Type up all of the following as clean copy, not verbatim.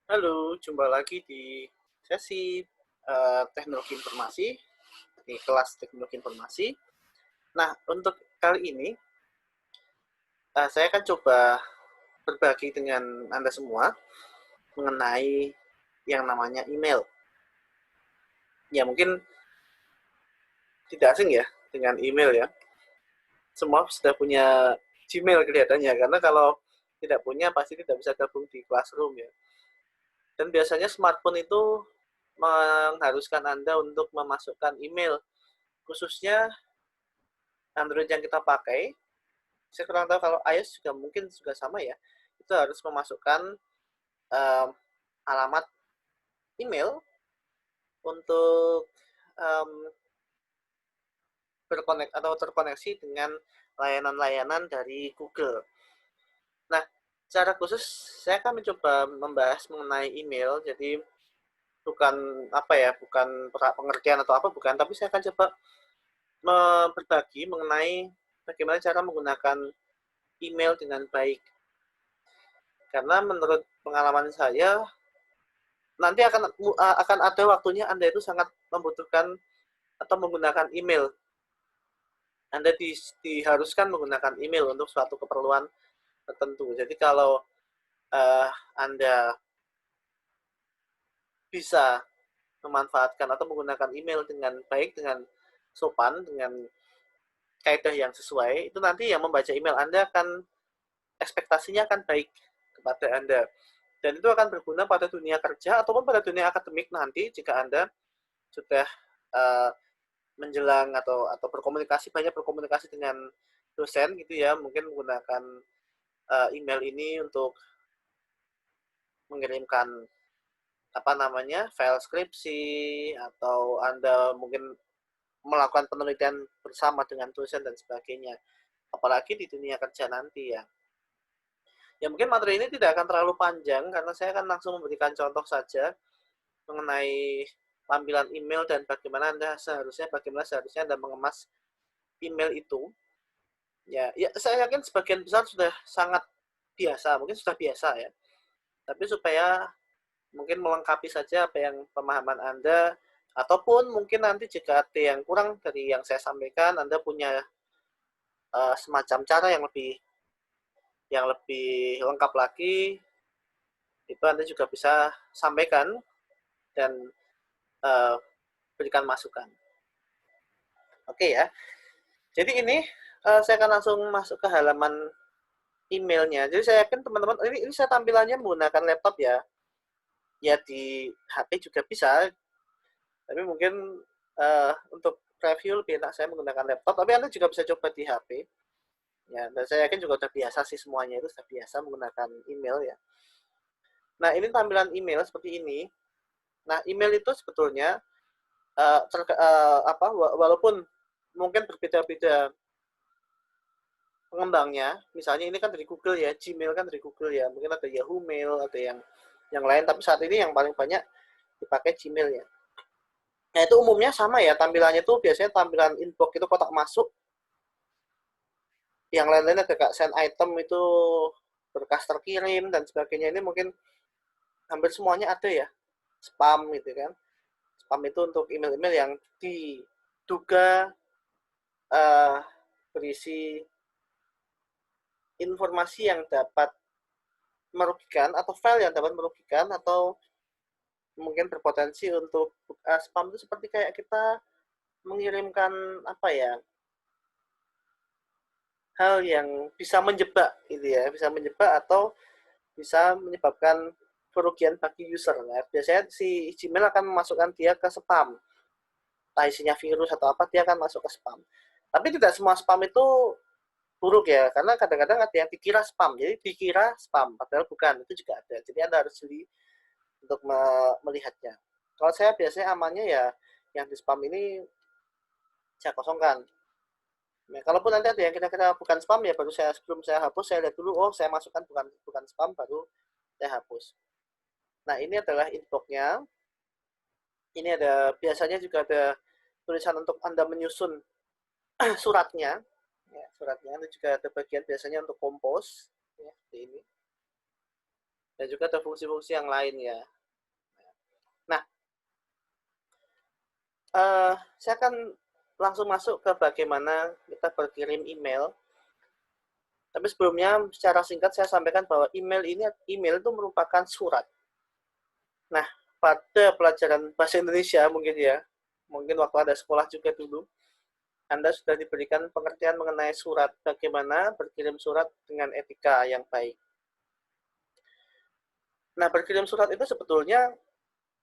Halo, jumpa lagi di sesi teknologi informasi, di kelas teknologi informasi. Nah, untuk kali ini, saya akan coba berbagi dengan Anda semua mengenai yang namanya email. Ya, mungkin tidak asing ya dengan email ya. Semua sudah punya Gmail kelihatannya, karena kalau tidak punya pasti tidak bisa gabung di Classroom ya. Dan biasanya smartphone itu mengharuskan Anda untuk memasukkan email, khususnya Android yang kita pakai. Saya kurang tahu kalau iOS juga mungkin juga sama ya. Itu harus memasukkan um, alamat email untuk um, berkonek atau terkoneksi dengan layanan-layanan dari Google. Nah, secara khusus saya akan mencoba membahas mengenai email. Jadi bukan apa ya, bukan pengertian atau apa bukan, tapi saya akan coba berbagi mengenai bagaimana cara menggunakan email dengan baik. Karena menurut pengalaman saya, nanti akan ada waktunya Anda itu sangat membutuhkan atau menggunakan email. Anda diharuskan menggunakan email untuk suatu keperluan tertentu. Jadi kalau Anda bisa memanfaatkan atau menggunakan email dengan baik, dengan sopan, dengan kaidah yang sesuai, itu nanti yang membaca email Anda akan ekspektasinya akan baik kepada Anda. Dan itu akan berguna pada dunia kerja ataupun pada dunia akademik nanti jika Anda sudah uh, menjelang atau berkomunikasi dengan dosen gitu ya, mungkin menggunakan email ini untuk mengirimkan apa namanya file skripsi, atau Anda mungkin melakukan penelitian bersama dengan dosen dan sebagainya, apalagi di dunia kerja nanti ya. Ya mungkin materi ini tidak akan terlalu panjang karena saya akan langsung memberikan contoh saja mengenai tampilan email dan bagaimana seharusnya Anda mengemas email itu. Ya, saya yakin sebagian besar sudah sangat biasa, mungkin sudah biasa ya. Tapi supaya mungkin melengkapi saja apa yang pemahaman Anda, ataupun mungkin nanti jika ada yang kurang dari yang saya sampaikan, Anda punya semacam cara yang lebih lengkap lagi, itu Anda juga bisa sampaikan dan uh, berikan masukan. Oke ya. Jadi ini saya akan langsung masuk ke halaman emailnya. Jadi saya yakin teman-teman, ini saya tampilannya menggunakan laptop ya. Ya di HP juga bisa, tapi mungkin untuk review lebih enak saya menggunakan laptop. Tapi Anda juga bisa coba di HP. Ya, dan saya yakin juga sudah biasa sih, semuanya itu sudah biasa menggunakan email ya. Nah, ini tampilan email seperti ini. Nah, email itu sebetulnya walaupun mungkin berbeda-beda pengembangnya, misalnya ini kan dari Google ya, Gmail kan dari Google ya, mungkin ada Yahoo Mail, ada yang lain, tapi saat ini yang paling banyak dipakai Gmail ya. Nah itu umumnya sama ya, tampilannya tuh biasanya tampilan inbox itu kotak masuk, yang lain-lain ada kayak send item itu berkas terkirim dan sebagainya, ini mungkin hampir semuanya ada ya, spam gitu kan. Spam itu untuk email-email yang diduga uh, berisi informasi yang dapat merugikan, atau file yang dapat merugikan, atau mungkin berpotensi untuk spam itu seperti kayak kita mengirimkan apa ya, hal yang bisa menjebak gitu ya, bisa menjebak atau bisa menyebabkan kerugian bagi user. Nah, biasanya si Gmail akan memasukkan dia ke spam, entah isinya virus atau apa, dia akan masuk ke spam. Tapi tidak semua spam itu buruk ya, karena kadang-kadang ada yang dikira spam, jadi dikira spam padahal bukan, itu juga ada. Jadi Anda harus jeli untuk melihatnya. Kalau saya biasanya amannya ya yang di spam ini saya kosongkan. Nah, kalaupun nanti ada yang kira-kira bukan spam ya, baru sebelum saya hapus, saya lihat dulu, oh saya masukkan bukan bukan spam, baru saya hapus. Nah ini adalah inbox-nya. Ini ada, biasanya juga ada tulisan untuk Anda menyusun suratnya. Ya, suratnya itu juga ada bagian biasanya untuk kompos, ya, seperti ini. dan juga ada fungsi-fungsi yang lain ya. Nah, saya akan langsung masuk ke bagaimana kita berkirim email. Tapi sebelumnya secara singkat saya sampaikan bahwa email itu merupakan surat. Nah, pada pelajaran bahasa Indonesia mungkin waktu ada sekolah juga dulu, Anda sudah diberikan pengertian mengenai surat, bagaimana berkirim surat dengan etika yang baik. Nah, berkirim surat itu sebetulnya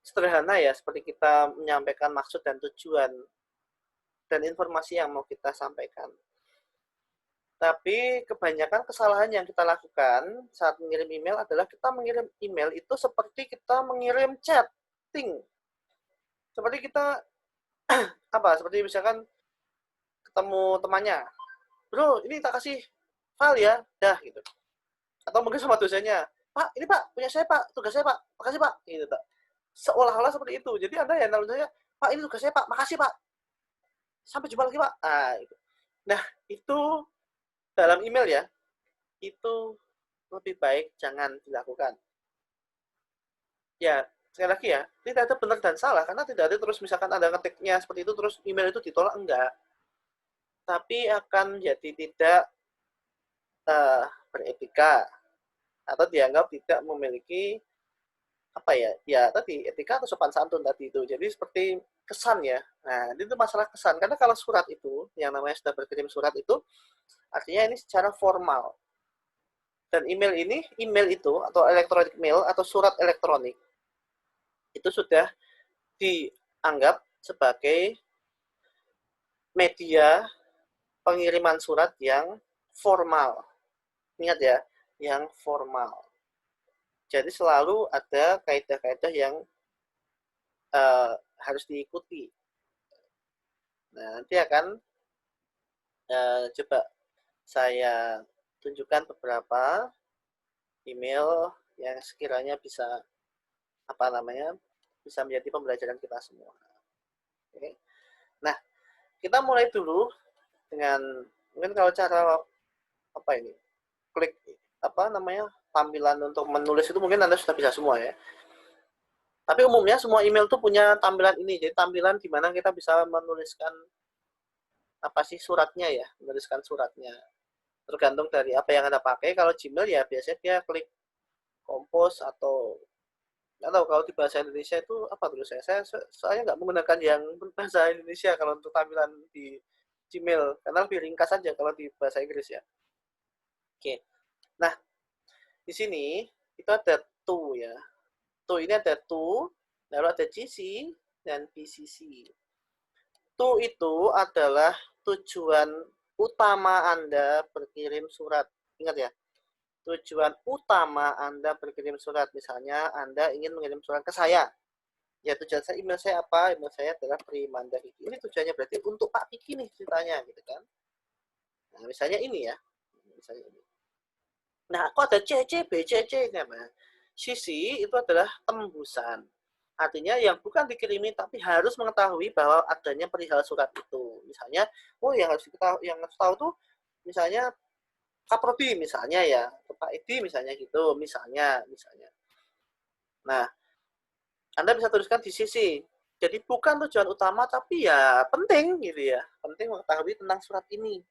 sederhana ya, seperti kita menyampaikan maksud dan tujuan dan informasi yang mau kita sampaikan. Tapi kebanyakan kesalahan yang kita lakukan saat mengirim email adalah kita mengirim email itu seperti kita mengirim chatting. Seperti kita seperti misalkan ketemu temannya, bro ini tak kasih file ya, dah gitu. Atau mungkin sama dosennya, pak ini pak punya saya pak, tugas saya pak, makasih pak, gitu tak. Seolah-olah seperti itu. Jadi Anda ya namanya, pak ini tugas saya pak, makasih pak, sampai jumpa lagi pak. Nah itu dalam email ya, itu lebih baik jangan dilakukan. Ya, sekali lagi ya, tidak ada benar dan salah, karena tidak ada terus misalkan Anda ketiknya seperti itu, terus email itu ditolak, enggak. Tapi akan jadi tidak beretika, atau dianggap tidak memiliki tadi etika atau sopan santun tadi itu. Jadi seperti kesan ya. Nah, itu masalah kesan. Karena kalau surat itu, yang namanya sudah berkirim surat itu, artinya ini secara formal. Dan email itu, atau electronic mail, atau surat elektronik, itu sudah dianggap sebagai media pengiriman surat yang formal. Ingat ya, yang formal. Jadi selalu ada kaidah-kaidah yang harus diikuti. Nah, nanti akan coba saya tunjukkan beberapa email yang sekiranya bisa bisa menjadi pembelajaran kita semua. Oke. Nah, kita mulai dulu dengan mungkin kalau cara klik tampilan untuk menulis itu mungkin Anda sudah bisa semua ya. Tapi umumnya semua email tuh punya tampilan ini. Jadi tampilan di mana kita bisa menuliskan suratnya ya, menuliskan suratnya. Tergantung dari apa yang Anda pakai. Kalau Gmail ya biasanya dia klik compose atau kalau di bahasa Indonesia itu apa tuh saya soalnya nggak menggunakan yang bahasa Indonesia kalau untuk tampilan di Gmail karena lebih ringkas saja kalau di bahasa Inggris ya. Oke. Nah, di sini itu ada to ya. To ini ada to, lalu ada GC dan BCC. To itu adalah tujuan utama Anda berkirim surat. Ingat ya, tujuan utama Anda berkirim surat. Misalnya Anda ingin mengirim surat ke saya. Ya tujuan saya, email saya apa? Email saya adalah Primanda Kiki. Ini tujuannya berarti untuk Pak Kiki nih ceritanya gitu kan. Nah, misalnya ini ya. Misalnya ini. Nah, kok ada CC, BCC namanya. Sisi itu adalah tembusan. Artinya yang bukan dikirimi tapi harus mengetahui bahwa adanya perihal surat itu. Misalnya, yang harus tahu tuh misalnya Kaprodi misalnya ya, Pak Edi misalnya gitu, misalnya. Nah, Anda bisa tuliskan di sisi. Jadi bukan tujuan utama tapi ya penting gitu ya. Penting mengetahui tentang surat ini.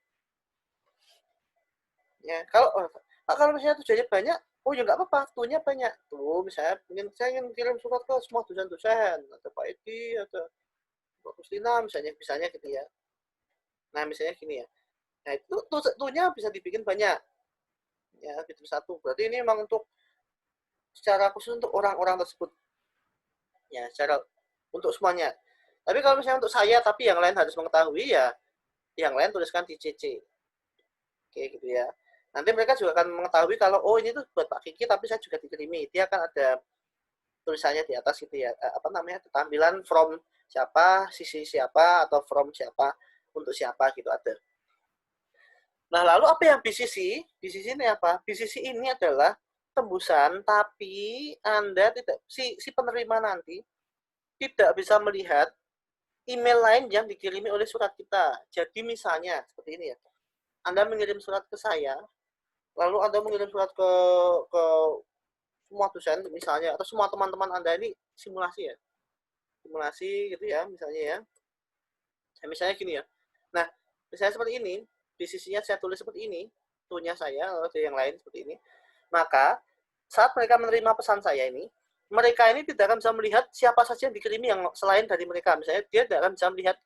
Ya, kalau misalnya tujuannya banyak, ya nggak apa-apa, tuhnya banyak. Tuh, misalnya saya ingin kirim surat ke semua dosen-dosen, atau Pak Edi, atau Mbak Kustina, misalnya gitu ya. Nah, misalnya gini ya. Nah, itu tuhnya bisa dibikin banyak. Ya, gitu satu. Berarti ini memang secara khusus untuk orang-orang tersebut. Ya, secara untuk semuanya. Tapi kalau misalnya untuk saya, tapi yang lain harus mengetahui ya, yang lain tuliskan di CC. Oke, gitu ya. Nanti mereka juga akan mengetahui kalau ini tuh buat Pak Kiki tapi saya juga dikirimi. Dia akan ada tulisannya di atas gitu ya. Tampilan from siapa, sisi siapa atau from siapa untuk siapa gitu ada. Nah, lalu apa yang BCC? BCC ini apa? BCC ini adalah tembusan tapi Anda tidak si penerima nanti tidak bisa melihat email lain yang dikirimi oleh surat kita. Jadi misalnya seperti ini ya. Anda mengirim surat ke saya, lalu Anda mengirim surat ke semua dosen misalnya atau semua teman-teman Anda ini simulasi ya. Simulasi gitu ya misalnya ya. Misalnya gini ya. Nah, misalnya seperti ini, di sisinya saya tulis seperti ini, tunya saya atau yang lain seperti ini. Maka saat mereka menerima pesan saya ini, mereka ini tidak akan bisa melihat siapa saja yang dikirimi yang selain dari mereka. Misalnya dia tidak akan bisa melihat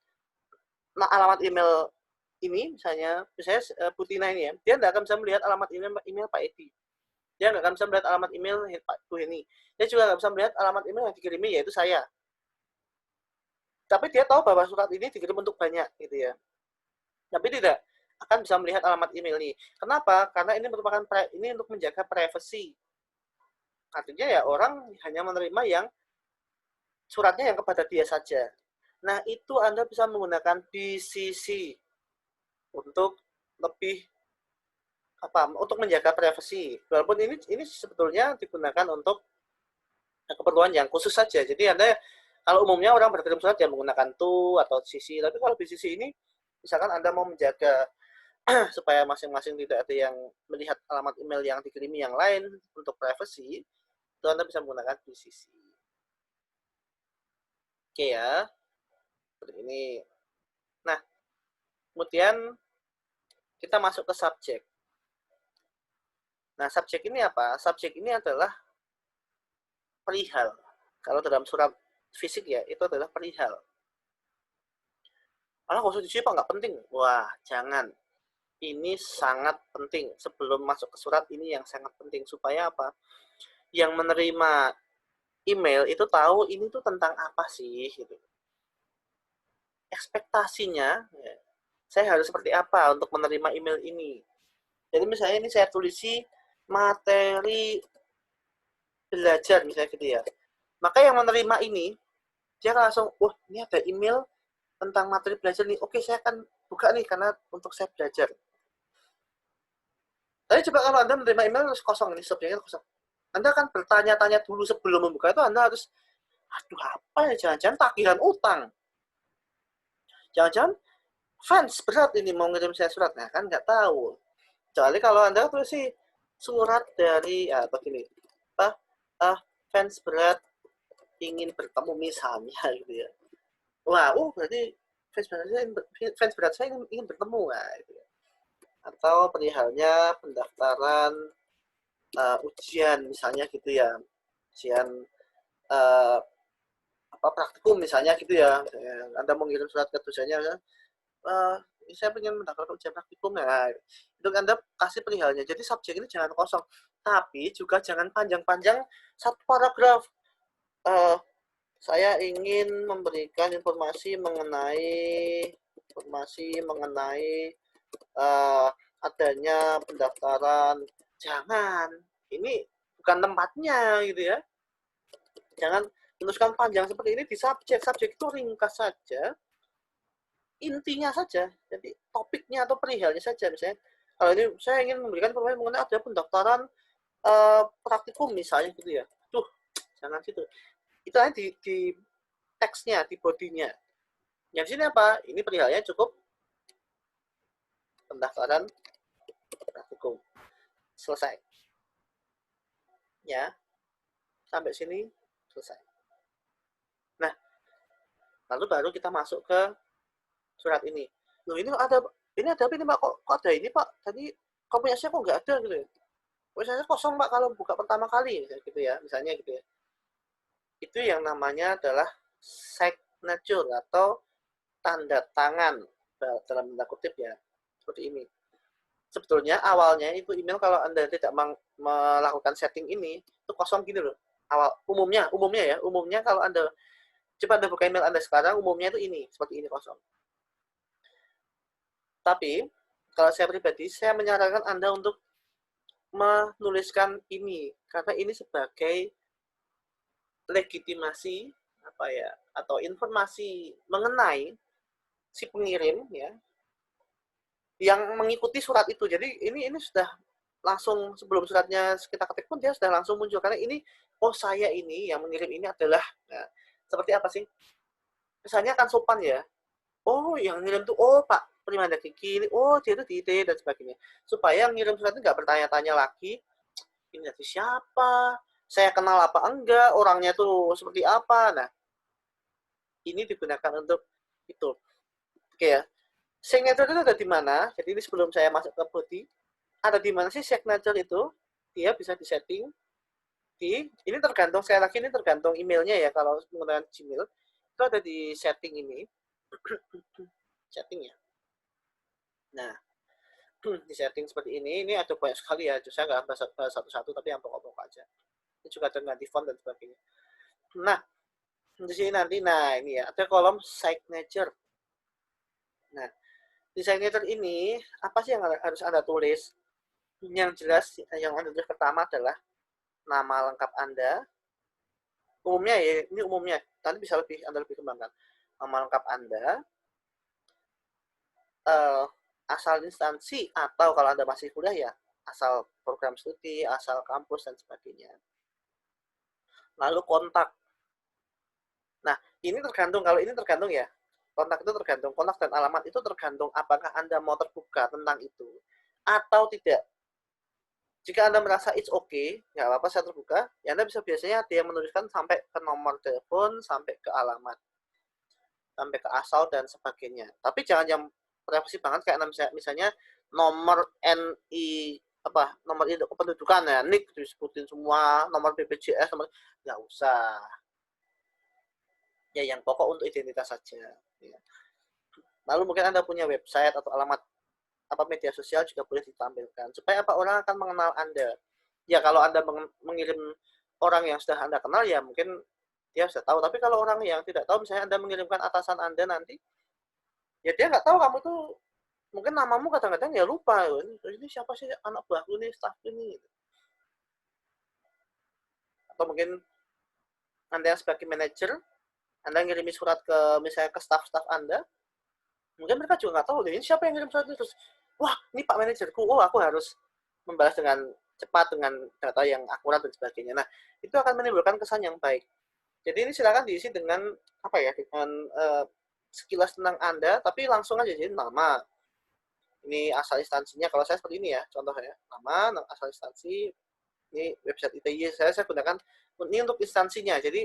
alamat email ini, misalnya Putina ini ya, dia tidak akan bisa melihat alamat email Pak Edi. Dia nggak akan bisa melihat alamat email Pak Bu Heni. Dia juga nggak bisa melihat alamat email yang dikirimi, yaitu saya. Tapi dia tahu bahwa surat ini dikirim untuk banyak, gitu ya. Tapi tidak akan bisa melihat alamat email ini. Kenapa? Karena ini merupakan ini untuk menjaga privasi. Artinya ya orang hanya menerima yang suratnya yang kepada dia saja. Nah, itu Anda bisa menggunakan BCC untuk lebih untuk menjaga privasi. Walaupun ini sebetulnya digunakan untuk keperluan yang khusus saja. Jadi Anda kalau umumnya orang berkirim surat ya menggunakan to atau CC, tapi kalau BCC ini misalkan Anda mau menjaga supaya masing-masing tidak ada yang melihat alamat email yang dikirimi yang lain untuk privacy, itu Anda bisa menggunakan BCC. Oke ya, seperti ini. Nah, kemudian kita masuk ke subjek. Nah, subjek ini apa? Subjek ini adalah perihal. Kalau dalam surat fisik ya, itu adalah perihal. Kalau nggak usah diisi Pak, nggak penting. Wah, jangan. Ini sangat penting. Sebelum masuk ke surat, ini yang sangat penting. Supaya apa? Yang menerima email itu tahu ini tuh tentang apa sih, gitu. Ekspektasinya, ya, saya harus seperti apa untuk menerima email ini. Jadi misalnya ini saya tulisi materi belajar, misalnya gitu ya. Maka yang menerima ini, dia langsung, wah ini ada email tentang materi belajar nih. Oke, saya akan buka nih karena untuk saya belajar. Tapi coba kalau Anda menerima email harus kosong, ini subjeknya kosong. Anda kan bertanya-tanya dulu sebelum membuka itu, Anda harus, aduh apa ya, jangan-jangan tagihan utang. Jangan-jangan fans berat ini mau ngirim saya surat. Nah kan nggak tahu. Kecuali kalau Anda tulis sih surat dari, atau gini, fans berat ingin bertemu misalnya gitu ya. Wah, berarti fans berat saya ingin bertemu. Nah, gitu ya. Atau perihalnya pendaftaran ujian misalnya gitu ya, ujian uh, praktikum misalnya gitu ya. Anda mau ngirim surat ke dosennya, saya pengen mendaftarkan ujian praktikum ya, itu Anda kasih perihalnya. Jadi subjek ini jangan kosong, tapi juga jangan panjang-panjang satu paragraf. Saya ingin memberikan informasi mengenai adanya pendaftaran. Jangan, ini bukan tempatnya gitu ya. Jangan menuliskan panjang seperti ini di subjek. Subjek itu ringkas saja, intinya saja. Jadi topiknya atau perihalnya saja. Misalnya, kalau ini saya ingin memberikan informasi mengenai ada pendaftaran praktikum misalnya gitu ya. Tuh, jangan gitu. Itu hanya di teksnya, di bodinya. Yang sini apa? Ini perihalnya cukup pendaftaran praktikum. Selesai. Ya, sampai sini selesai. Nah, lalu baru kita masuk ke surat ini. Loh, ini ada apa ini Pak? Kok ada ini Pak? Tadi kopinya saya kok nggak ada gitu ya. Misalnya kosong Pak kalau buka pertama kali gitu ya, misalnya gitu ya. Itu yang namanya adalah signature atau tanda tangan dalam tanda kutip ya. Seperti ini. Sebetulnya awalnya itu email kalau Anda tidak melakukan setting ini, itu kosong gini loh. Umumnya kalau Anda coba Anda buka email Anda sekarang, umumnya itu ini, seperti ini kosong. Tapi kalau saya pribadi, saya menyarankan Anda untuk menuliskan ini karena ini sebagai legitimasi atau informasi mengenai si pengirim ya yang mengikuti surat itu. Jadi ini sudah langsung sebelum suratnya kita ketik pun dia sudah langsung muncul karena ini saya ini yang mengirim ini adalah seperti apa sih? Misalnya kan sopan ya. Yang ngirim tuh Pak Primanda Kiki, dia itu di IT dan sebagainya. Supaya yang ngirim surat itu nggak bertanya-tanya lagi, ini dari siapa, saya kenal apa enggak, orangnya tuh seperti apa. Nah, ini digunakan untuk itu. Oke ya. Signature itu ada di mana? Jadi ini sebelum saya masuk ke body, ada di mana sih signature itu? Dia bisa disetting di ini tergantung, sekali lagi ini tergantung emailnya ya. Kalau menggunakan Gmail itu ada di setting ini. Setting ya. Nah, di setting seperti ini ada banyak sekali ya. Saya nggak bahas satu-satu, tapi yang pokok-pokok aja. Ini juga ada ganti font dan sebagainya. Nah, di sini nanti, nah ini ya, ada kolom signature. Nah, di signature ini, apa sih yang harus Anda tulis? Yang jelas, yang Anda tulis pertama adalah nama lengkap Anda. Umumnya ya, ini umumnya. Nanti bisa Anda lebih kembangkan. Nama lengkap Anda, asal instansi, atau kalau Anda masih kuliah ya, asal program studi, asal kampus, dan sebagainya. Lalu kontak. Nah, ini tergantung, kalau ini tergantung ya, kontak itu tergantung, kontak dan alamat itu tergantung apakah Anda mau terbuka tentang itu atau tidak. Jika Anda merasa it's okay, nggak apa-apa saya terbuka, ya Anda bisa biasanya dia menuliskan sampai ke nomor telepon, sampai ke alamat, sampai ke asal dan sebagainya. Tapi jangan yang privasi banget kayak misalnya nomor NI apa nomor induk kependudukan ya, NIK disebutin semua, nomor BPJS, nomor nggak usah. Ya yang pokok untuk identitas saja. Ya. Lalu mungkin Anda punya website atau alamat apa media sosial juga boleh ditampilkan supaya apa orang akan mengenal Anda. Ya kalau Anda mengirim orang yang sudah Anda kenal ya mungkin dia sudah tahu. Tapi kalau orang yang tidak tahu, misalnya Anda mengirimkan atasan Anda nanti, ya dia nggak tahu kamu tuh, mungkin namamu kadang-kadang ya lupa. Ini siapa sih anak buahku nih, staff ini. Atau mungkin Anda yang sebagai manajer, Anda ngirimi surat ke misalnya ke staff-staff Anda, mungkin mereka juga nggak tahu ini siapa yang ngirim surat itu. Terus, wah ini Pak manajerku, oh aku harus membalas dengan cepat dengan data yang akurat dan sebagainya. Nah itu akan menimbulkan kesan yang baik. Jadi ini silakan diisi dengan apa ya, dengan sekilas tentang Anda, tapi langsung aja jadi nama. Ini asal instansinya, kalau saya seperti ini ya, contohnya nama, asal instansi, ini website ITY saya gunakan ini untuk instansinya, jadi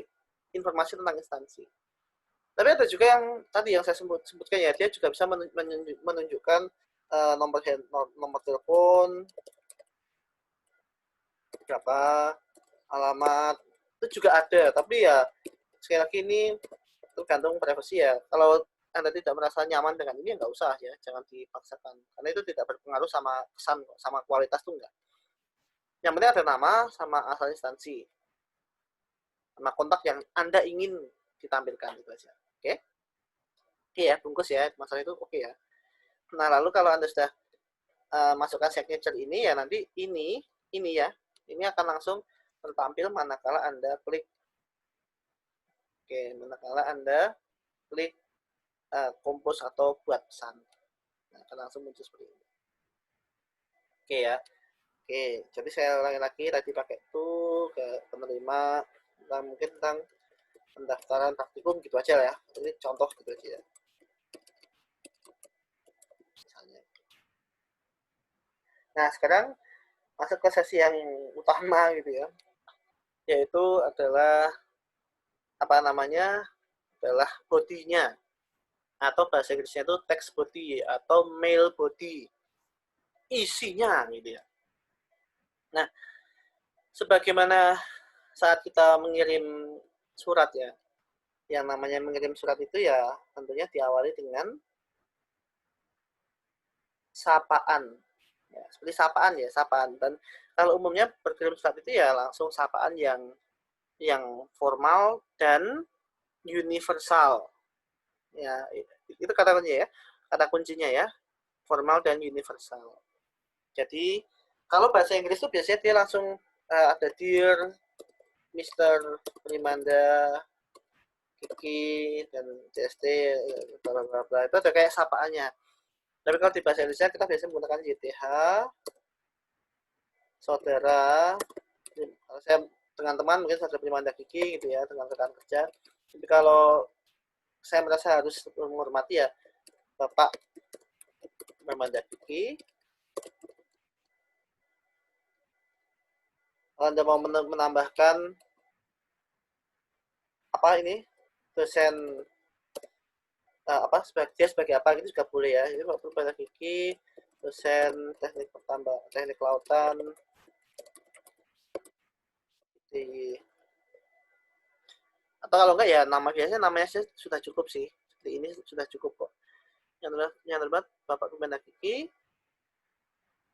informasi tentang instansi. Tapi ada juga yang tadi yang saya sebutkan ya, dia juga bisa menunjukkan nomor telepon, berapa, alamat, itu juga ada. Tapi ya sekali lagi ini tergantung privasi ya. Kalau Anda tidak merasa nyaman dengan ini, nggak usah ya, jangan dipaksakan. Karena itu tidak berpengaruh sama kesan, sama kualitas tuh enggak. Yang penting ada nama sama asal instansi, sama kontak yang Anda ingin ditampilkan itu aja. Oke? Oke ya, bungkus ya, masalah itu oke ya. Nah lalu kalau Anda sudah masukkan signature ini ya, nanti ini ya, ini akan langsung tertampil manakala Anda klik. Oke, manakala Anda klik kompos atau buat pesan. Nah, akan langsung muncul seperti ini. Oke ya. Oke, jadi saya ulangi lagi, tadi pakai itu ke penerima, mungkin tentang pendaftaran praktikum gitu aja lah ya. Ini contoh gitu aja ya. Misalnya. Nah, sekarang masuk ke sesi yang utama gitu ya. Yaitu adalah apa namanya? Adalah body-nya. Atau bahasa Inggrisnya itu text body atau mail body. Isinya gitu ya. Nah, sebagaimana saat kita mengirim surat ya, yang namanya mengirim surat itu ya tentunya diawali dengan sapaan. Ya, seperti sapaan ya, sapaan. Dan kalau umumnya berkirim surat itu ya langsung sapaan yang formal dan universal. Ya, itu kata kuncinya ya. Kata kuncinya ya, formal dan universal. Jadi kalau bahasa Inggris itu biasanya dia langsung ada Dear Mr. Primanda Kiki dan CST bla bla bla, itu ada kayak sapaannya. Tapi kalau di bahasa Indonesia kita biasanya menggunakan YTH, saudara, kalau saya dengan teman mungkin saudara Primanda Kiki gitu ya, dengan rekan kerja. Tapi kalau saya merasa harus menghormati ya Bapak Primanda Kiki, Kalau Anda mau menambahkan apa ini dosen apa sebagai apa gitu juga boleh ya. Jadi waktu pada Kiki dosen teknik kelautan di, atau kalau enggak ya nama biasanya namanya sudah cukup sih. Seperti ini sudah cukup kok. Yang terlibat Bapak Kemendak Kiki.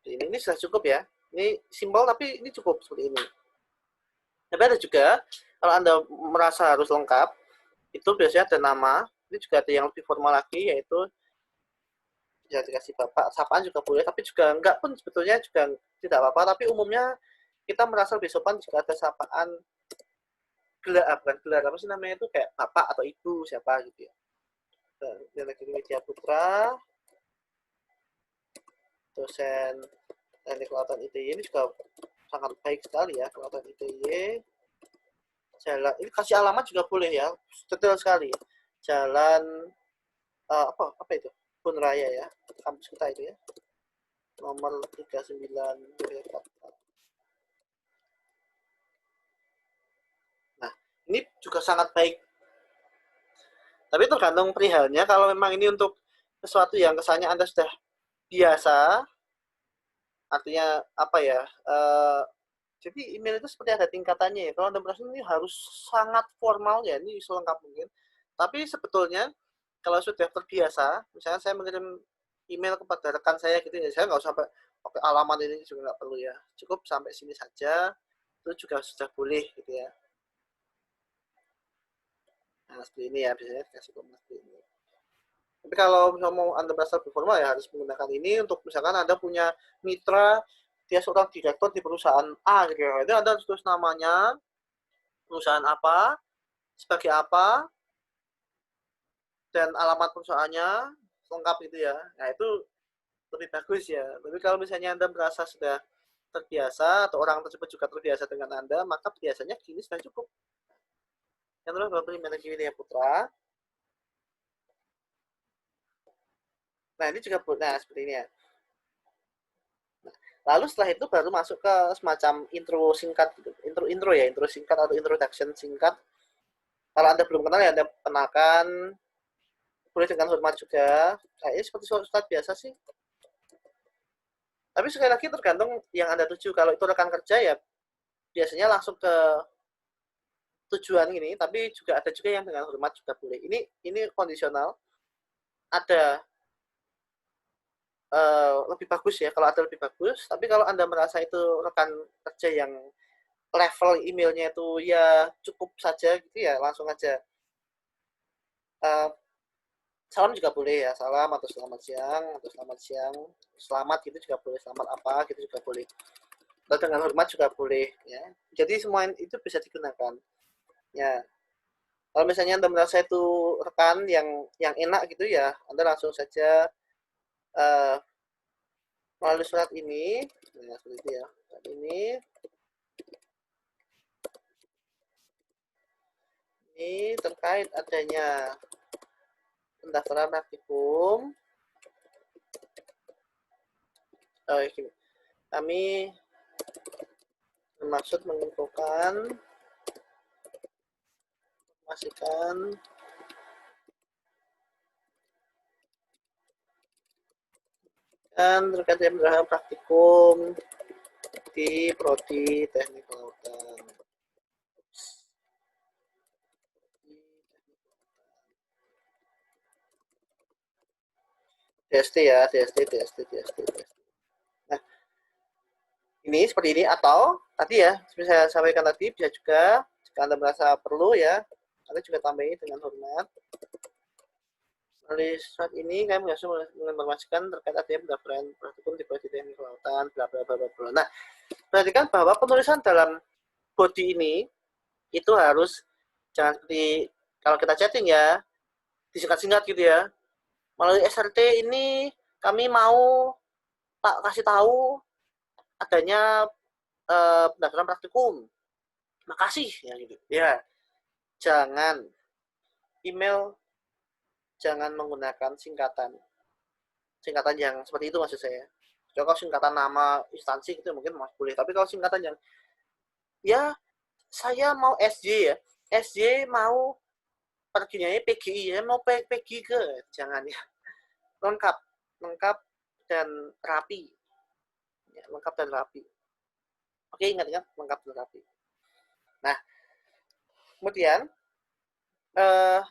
Ini sudah cukup ya. Ini simpel tapi ini cukup seperti ini. Tapi ada juga kalau Anda merasa harus lengkap, itu biasanya ada nama. Ini juga ada yang lebih formal lagi, yaitu bisa dikasih Bapak, sapaan juga boleh, tapi juga enggak pun sebetulnya juga tidak apa-apa, tapi umumnya kita merasa lebih sopan jika ada sapaan gelar apa sih namanya itu kayak Bapak atau Ibu siapa gitu ya. Dan lagi Widya Putra, dosen teknik kelautan ITY ini juga sangat baik sekali ya, kelautan ITY. Jalan ini kasih alamat juga boleh ya, detail sekali. Jalan apa itu? Pun Raya ya, kampus kita itu ya. Nomor 39. Nah, ini juga sangat baik. Tapi tergantung perihalnya, kalau memang ini untuk sesuatu yang kesannya Anda sudah biasa, artinya apa ya? Jadi email itu seperti ada tingkatannya ya. Kalau Anda merasa ini harus sangat formal ya, ini selengkap mungkin. Tapi sebetulnya kalau sudah terbiasa, misalnya saya mengirim email kepada rekan saya gitu ya, saya nggak usah pakai alamat ini juga nggak perlu ya. Cukup sampai sini saja, itu juga sudah boleh gitu ya. Nah, seperti ini ya, biasanya kasih komen seperti ini. Tapi kalau misalnya mau Anda merasa lebih formal ya harus menggunakan ini untuk misalkan Anda punya mitra, dia seorang direktur di perusahaan A gitu ya. Itu Anda harus tulis namanya, perusahaan apa, sebagai apa, dan alamat perusahaannya lengkap gitu ya. Nah itu lebih bagus ya. Tapi kalau misalnya Anda merasa sudah terbiasa atau orang tersebut juga terbiasa dengan Anda, maka biasanya gini sudah cukup. Yang terus Bapak Manajemen Widya Putra. Nah ini juga nah seperti ini ya. Nah, lalu setelah itu baru masuk ke semacam intro singkat, intro ya, intro singkat atau introduction singkat. Kalau Anda belum kenal ya Anda kenalkan, boleh dengan hormat juga. Kayaknya seperti surat biasa sih. Tapi sekali lagi tergantung yang Anda tuju. Kalau itu rekan kerja ya biasanya langsung ke tujuan ini, tapi juga ada juga yang dengan hormat juga boleh. Ini kondisional. Ada lebih bagus ya kalau ada lebih bagus. Tapi kalau Anda merasa itu rekan kerja yang level emailnya itu ya cukup saja gitu ya, langsung aja uh, salam juga boleh ya, salam atau selamat siang atau selamat siang, selamat gitu juga boleh, selamat apa gitu juga boleh, atau dengan hormat juga boleh ya. Jadi semua itu bisa digunakan ya. Kalau misalnya Anda merasa itu rekan yang enak gitu ya, Anda langsung saja uh, melalui surat ini ya, seperti itu ya, surat ini terkait adanya pendaftaran praktikum. Kami bermaksud menginfokan, memastikan dan terkait dengan praktikum di Prodi Teknik Kelautan. DST ya, DST. Nah, ini seperti ini, atau tadi ya, seperti saya sampaikan tadi, bisa juga jika Anda merasa perlu ya, Anda juga tambahin dengan hormat. Melalui surat ini kami menginformasikan terkait adanya pendaftaran praktikum di Prodi Teknik Kelautan, bla bla bla bla. Nah, perhatikan bahwa penulisan dalam body ini itu harus jangan seperti kalau kita chatting ya, disingkat-singkat gitu ya. Melalui SRT ini kami mau tak kasih tahu adanya pendaftaran praktikum. Makasih ya gitu. Ya, jangan email jangan menggunakan singkatan. Singkatan yang seperti itu maksud saya. Kalau singkatan nama instansi itu mungkin masih boleh, tapi kalau singkatan yang ya saya mau SJ ya, SJ mau perginya PGI ya, mau pergi ke, jangan ya, lengkap, lengkap dan rapi, ya, lengkap dan rapi. Oke, ingat-ingat lengkap dan rapi. Nah, kemudian eh,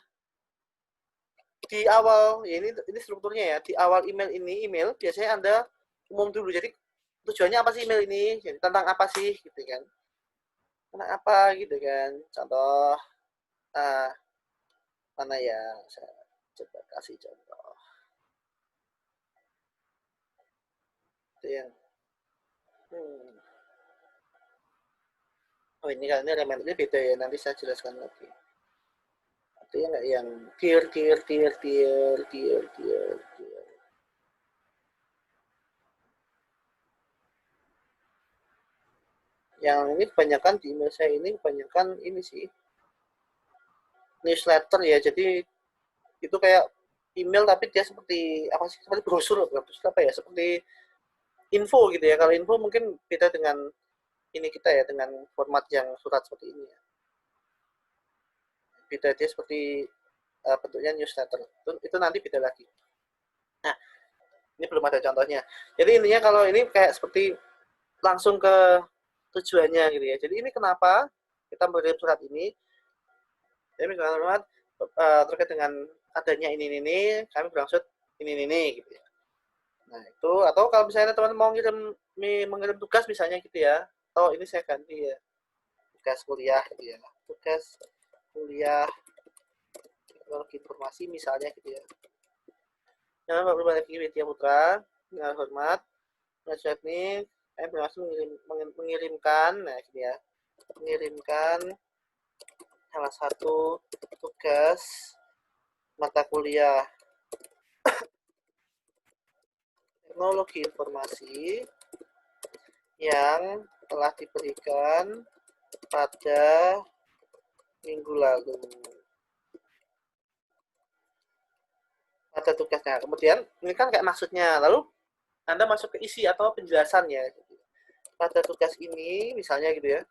di awal ya ini strukturnya ya, di awal email biasanya Anda umum dulu. Jadi tujuannya apa sih email ini? Jadi tentang apa sih gitu kan? Tentang apa gitu kan? Contoh uh, mana ya? Saya coba kasih contoh. Itu yang oh ini kan ini elemennya beda ya. Nanti saya jelaskan lagi. Itu yang nggak yang tier. Yang ini kebanyakan di email saya ini kebanyakan ini sih newsletter ya. Jadi itu kayak email tapi dia seperti apa sih, seperti brosur apa ya, seperti info gitu ya. Kalau info mungkin beda dengan ini kita ya, dengan format yang surat seperti ini ya. Beda dia seperti bentuknya newsletter itu nanti beda lagi. Nah, ini belum ada contohnya. Jadi intinya kalau ini kayak seperti langsung ke tujuannya gitu ya. Jadi ini kenapa kita mengirim surat ini, jadi misalnya terkait dengan adanya ini kami bermaksud ini gitu ya. Nah itu, atau kalau misalnya teman mau mengirim tugas misalnya gitu ya, atau ini saya ganti ya, tugas kuliah gitu ya, tugas kuliah teknologi informasi misalnya gitu ya. Jangan lupa berbalik lagi Widya Putra, dengan hormat, Mas ini saya bermaksud mengirimkan, nah gitu ya, mengirimkan salah satu tugas mata kuliah teknologi informasi yang telah diberikan pada minggu lalu. Ada tugasnya. Kemudian ini kan kayak maksudnya. Lalu Anda masuk ke isi atau penjelasannya. Pada tugas ini misalnya gitu ya,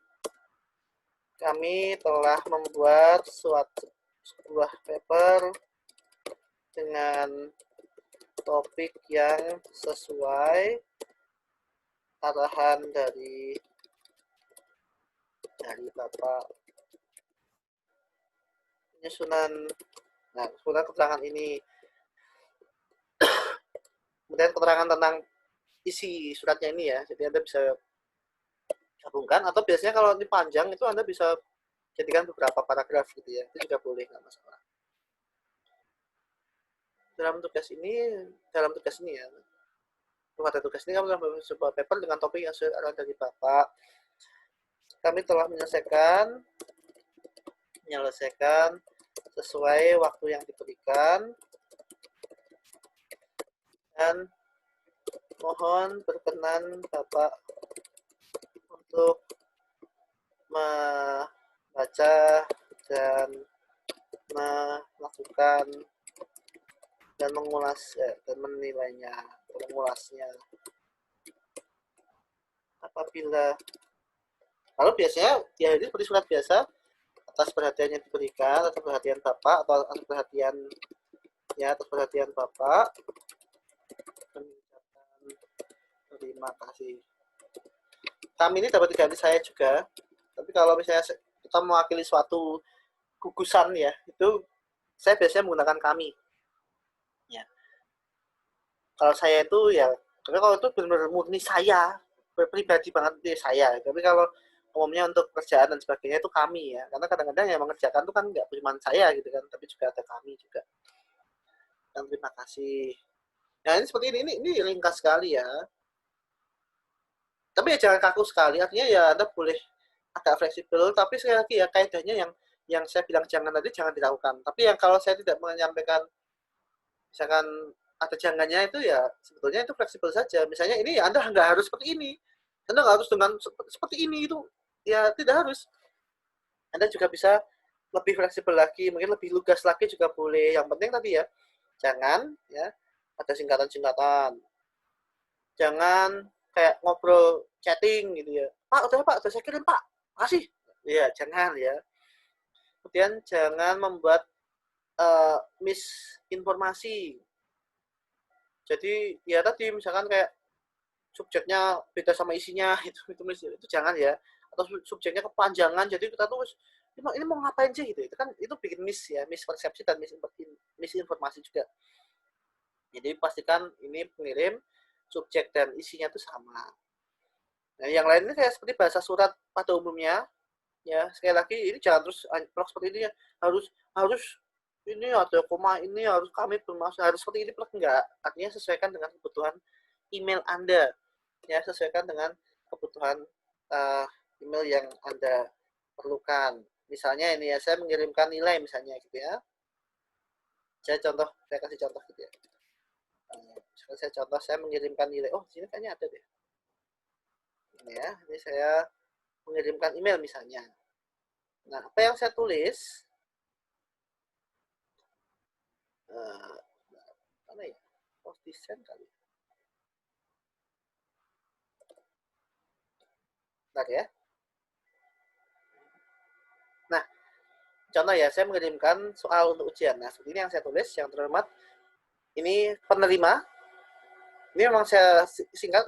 kami telah membuat sebuah paper dengan topik yang sesuai arahan dari Bapak. Penyusunan, nah surat keterangan ini, kemudian keterangan tentang isi suratnya ini ya, jadi Anda bisa gabungkan, atau biasanya kalau ini panjang itu Anda bisa jadikan beberapa paragraf gitu ya, itu juga boleh, nggak masalah. Dalam tugas ini ya, pada tugas ini kami membuat sebuah paper dengan topik yang sesuai arahan dari Bapak. Kami telah menyelesaikan sesuai waktu yang diberikan, dan mohon berkenan Bapak untuk membaca dan melakukan dan dan menilainya, mengulasnya. Apabila lalu biasanya ya ini seperti surat biasa, atas perhatian yang diberikan, atas perhatian Bapak, atau atas perhatian Bapak, terima kasih. Kami ini dapat diganti saya juga, tapi kalau misalnya kita mewakili suatu gugusan ya, itu saya biasanya menggunakan kami. Ya. Kalau saya itu ya, tapi kalau itu benar-benar murni saya, pribadi banget itu saya. Tapi kalau umumnya untuk kerjaan dan sebagainya itu kami ya, karena kadang-kadang yang mengerjakan itu kan nggak cuma saya gitu kan, tapi juga ada kami juga. Dan terima kasih. Nah ini seperti ini ringkas sekali ya. Tapi ya jangan kaku sekali, artinya ya Anda boleh agak fleksibel, tapi sekali lagi ya kaidahnya yang saya bilang jangan tadi jangan dilakukan. Tapi yang kalau saya tidak menyampaikan, misalkan ada jangannya itu ya sebetulnya itu fleksibel saja. Misalnya ini ya Anda nggak harus seperti ini, Anda nggak harus dengan seperti ini itu, ya tidak harus. Anda juga bisa lebih fleksibel lagi, mungkin lebih lugas lagi juga boleh. Yang penting tadi ya, jangan ya ada singkatan-singkatan. Jangan kayak ngobrol chatting gitu ya. Pak, udah saya kirim Pak. Makasih. Ya, jangan ya. Kemudian jangan membuat misinformasi. Jadi ya tadi misalkan kayak subjeknya beda sama isinya itu jangan ya. Atau subjeknya kepanjangan jadi kita tuh ini mau ngapain sih gitu. Itu kan itu bikin mispersepsi dan misinformasi juga. Jadi pastikan ini pengirim subjek dan isinya itu sama. Nah, yang lainnya kayak seperti bahasa surat pada umumnya, ya sekali lagi ini jangan terus plak seperti ini ya, harus harus ini ada koma ini harus kami bermaksud harus seperti ini plak enggak. Artinya sesuaikan dengan kebutuhan email Anda. Ya, sesuaikan dengan kebutuhan uh, email yang Anda perlukan. Misalnya ini ya, saya mengirimkan nilai misalnya gitu ya. Saya kasih contoh gitu ya. Saya mengirimkan nilai. Oh, sini kayaknya ada deh. Ini ya, ini saya mengirimkan email misalnya. Nah, apa yang saya tulis uh, mana ya? Post desain kali. Bentar ya. Nah, contoh ya, saya mengirimkan soal untuk ujian. Nah, seperti ini yang saya tulis, yang terhormat. Ini penerima. Ini memang saya singkat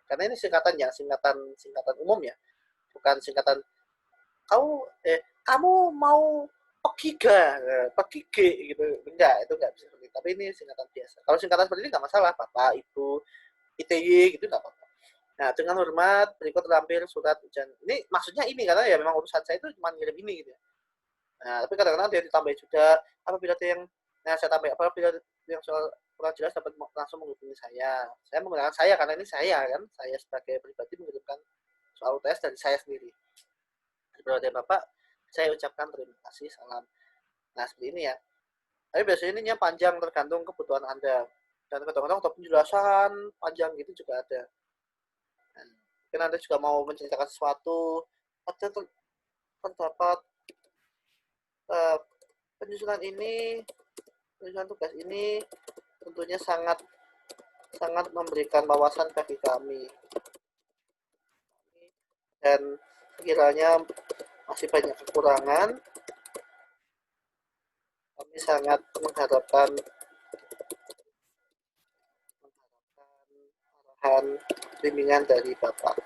karena ini singkatan umum ya, bukan singkatan kamu mau pergi pergi gitu, enggak itu enggak bisa seperti itu. Tapi ini singkatan biasa. Kalau singkatan seperti ini enggak masalah, bapak, ibu, ITY gitu enggak apa-apa. Nah, dengan hormat berikut terlampir surat ujian. Ini maksudnya ini karena ya memang urusan saya itu cuma ngirim ini gitu ya. Nah, tapi kadang-kadang dia ditambah juga apabila ada yang saya tambah apabila yang soal kurang jelas dapat langsung menghubungi saya. Saya menggunakan saya karena ini saya kan, saya sebagai pribadi mengirimkan soal UTS dari saya sendiri. Dari Bapak, saya ucapkan terima kasih, salam. Nah, seperti ini ya. Tapi biasanya ini panjang tergantung kebutuhan Anda. Dan kadang-kadang untuk penjelasan panjang gitu juga ada. Nah, mungkin Anda juga mau menceritakan sesuatu, ada terdapat uh, penyusunan ini, penyusunan tugas ini tentunya sangat sangat memberikan wawasan bagi kami. Dan sekiranya masih banyak kekurangan, kami sangat mengharapkan arahan bimbingan dari Bapak.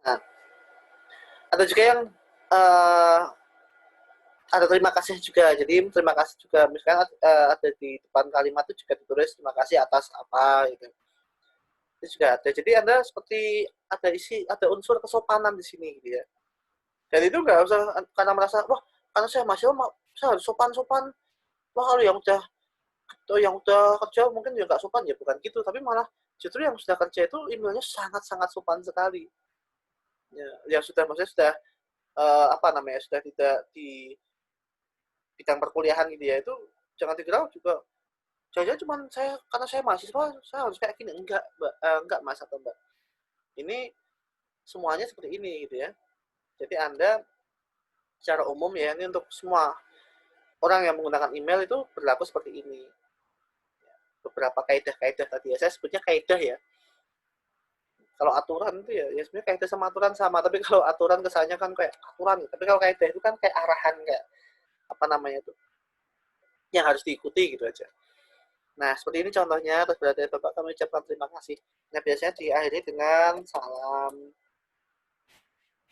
Nah, ada juga yang uh, ada terima kasih juga. Jadi terima kasih juga misalkan ada di depan kalimat itu juga ditulis terima kasih atas apa gitu. Itu juga ada. Jadi Anda seperti ada unsur kesopanan di sini gitu ya. Dan itu nggak usah karena merasa wah karena saya mahasiswa saya harus sopan-sopan. Wah kalau yang udah kerja mungkin ya nggak sopan ya bukan gitu. Tapi malah justru yang sudah kerja itu emailnya sangat-sangat sopan sekali. Ya, yang sudah maksudnya sudah apa namanya sudah tidak di bidang perkuliahan gitu ya itu jangan dikira juga jangan cuma saya karena saya mahasiswa saya harus kayak gini enggak mas atau mbak ini semuanya seperti ini gitu ya jadi anda secara umum ya ini untuk semua orang yang menggunakan email itu berlaku seperti ini beberapa kaidah-kaidah tadi ya saya sebutnya kaidah ya kalau aturan itu ya sebenarnya kaidah sama aturan sama tapi kalau aturan kesannya kan kayak aturan tapi kalau kaidah itu kan kayak arahan kayak apa namanya itu yang harus diikuti gitu aja. Nah, seperti ini contohnya, terus berarti Bapak kami ucapkan terima kasih. Nah, biasanya diakhiri dengan salam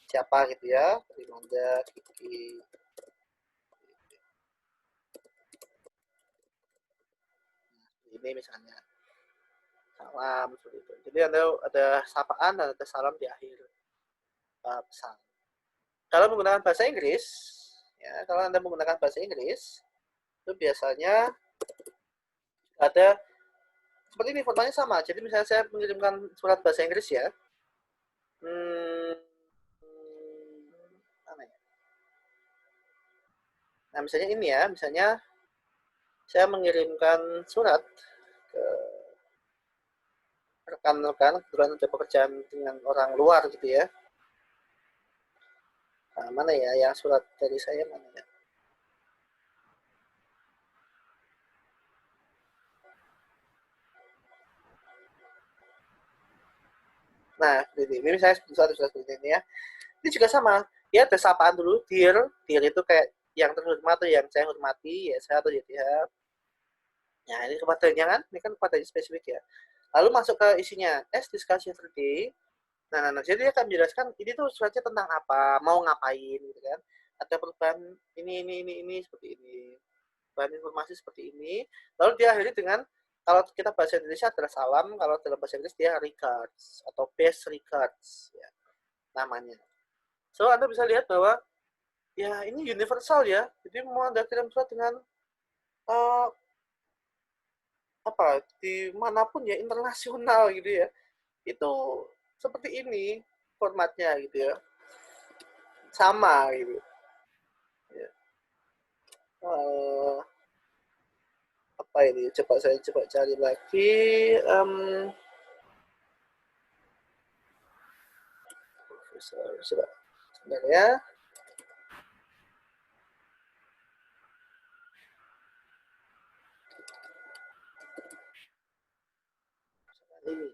siapa gitu ya, Trimanda, Kiki, ini misalnya. Salam, seperti itu. Jadi ada sapaan dan ada salam di akhir pesan. Kalau menggunakan bahasa Inggris, ya, kalau Anda menggunakan bahasa Inggris, itu biasanya ada seperti ini formatnya sama. Jadi misalnya saya mengirimkan surat bahasa Inggris ya, hmm, mana ya? Nah, misalnya ini ya, misalnya saya mengirimkan surat ke rekan-rekan kebetulan ada pekerjaan dengan orang luar gitu ya. Nah, mana ya yang surat dari saya mana ya? Nah, ini saya sudah seperti ini ya. Ini juga sama. Ya, ada sapaan dulu, dear. Dear itu kayak yang terhormat atau yang saya hormati, ya saya atau ya dia. Nah, ini kepadanya kan, ini kan kepadanya spesifik ya. Lalu masuk ke isinya, as discussion today. Nah, jadi dia akan menjelaskan ini tuh suratnya tentang apa, mau ngapain gitu kan. Ada perubahan ini seperti ini. Bahan informasi seperti ini. Lalu dia akhiri dengan kalau kita bahasa Indonesia adalah salam, kalau dalam bahasa Inggris dia regards atau best regards ya, namanya. So Anda bisa lihat bahwa ya ini universal ya. Jadi mau Anda kirim surat dengan uh, apa dimanapun ya internasional gitu ya. Itu seperti ini formatnya gitu ya. Sama gitu. Ya. Uh, apa ini? Saya coba cari lagi. Coba sebentar ya. Ini.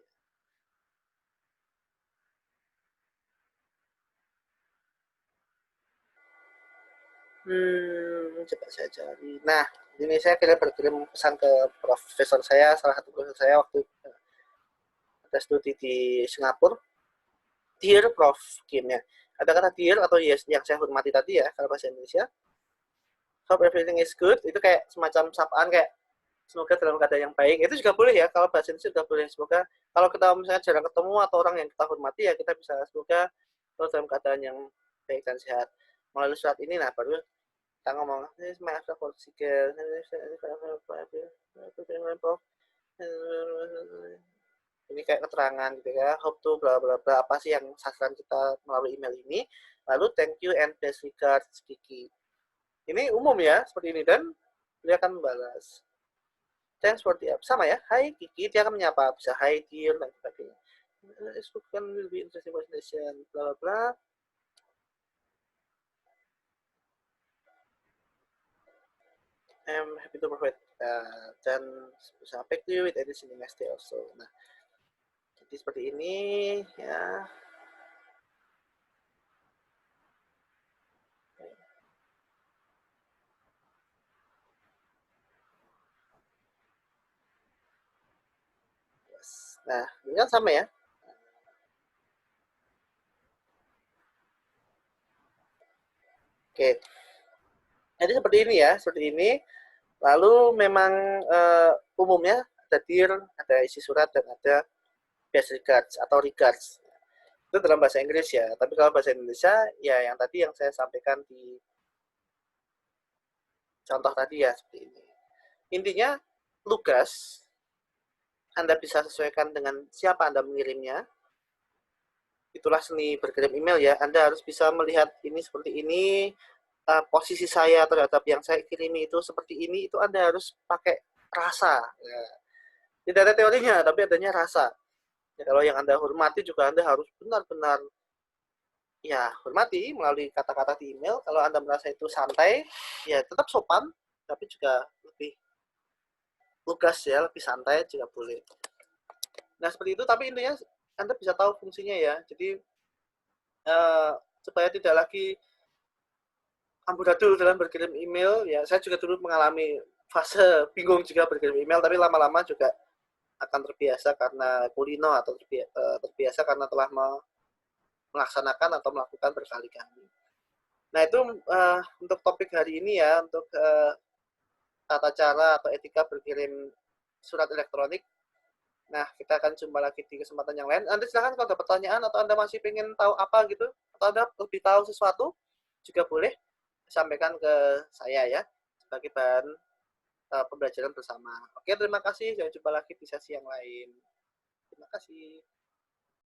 Coba saya cari. Nah, ini saya berkirim pesan ke profesor saya, salah satu profesor saya waktu ada studi di Singapura. Dear Prof. Kim ya. Ada kata dear atau yes yang saya hormati tadi ya, kalau bahasa Indonesia. Hope everything is good. Itu kayak semacam sapaan kayak semoga dalam keadaan yang baik. Itu juga boleh ya, kalau bahasa Indonesia juga boleh. Semoga kalau kita misalnya jarang ketemu atau orang yang kita hormati ya kita bisa semoga dalam keadaan yang baik dan sehat. Melalui surat ini, nah baru kita ngomong ini maaf for sikil ini kayak keterangan gitu ya, hope to bla bla bla apa sih yang sasaran kita melalui email ini, lalu thank you and best regards Kiki. Ini umum ya seperti ini dan dia akan membalas thanks for the app, sama ya, hai Kiki, dia akan menyapa bisa hai dear dan sebagainya. Spoken will be interesting presentation bla bla bla. I'm happy to provide dan sampai to you with edition next day also. Nah, jadi seperti ini ya. Nah, ini kan sama ya. Oke. Jadi seperti ini ya, seperti ini. Lalu memang umumnya ada dear, ada isi surat dan ada best regards atau regards. Itu dalam bahasa Inggris ya. Tapi kalau bahasa Indonesia ya yang tadi yang saya sampaikan di contoh tadi ya seperti ini. Intinya tugas Anda bisa sesuaikan dengan siapa Anda mengirimnya. Itulah seni berkirim email ya. Anda harus bisa melihat ini seperti ini, posisi saya terhadap yang saya kirimi itu seperti ini, itu Anda harus pakai rasa. Ya. Tidak ada teorinya, tapi adanya rasa. Ya, kalau yang Anda hormati juga Anda harus benar-benar ya hormati melalui kata-kata di email. Kalau Anda merasa itu santai, ya tetap sopan, tapi juga lebih lugas ya, lebih santai juga boleh. Nah seperti itu, tapi intinya Anda bisa tahu fungsinya ya. Jadi supaya tidak lagi amburadul dalam berkirim email, ya saya juga dulu mengalami fase bingung juga berkirim email, tapi lama-lama juga akan terbiasa karena kulino atau terbiasa karena telah melaksanakan atau melakukan berkali-kali. Nah itu untuk topik hari ini ya, untuk tata cara atau etika berkirim surat elektronik. Nah kita akan jumpa lagi di kesempatan yang lain. Anda silahkan kalau ada pertanyaan atau Anda masih pengen tahu apa gitu, atau Anda lebih tahu sesuatu, juga boleh sampaikan ke saya ya, sebagai bahan pembelajaran bersama. Oke, terima kasih. Sampai jumpa lagi di sesi yang lain. Terima kasih.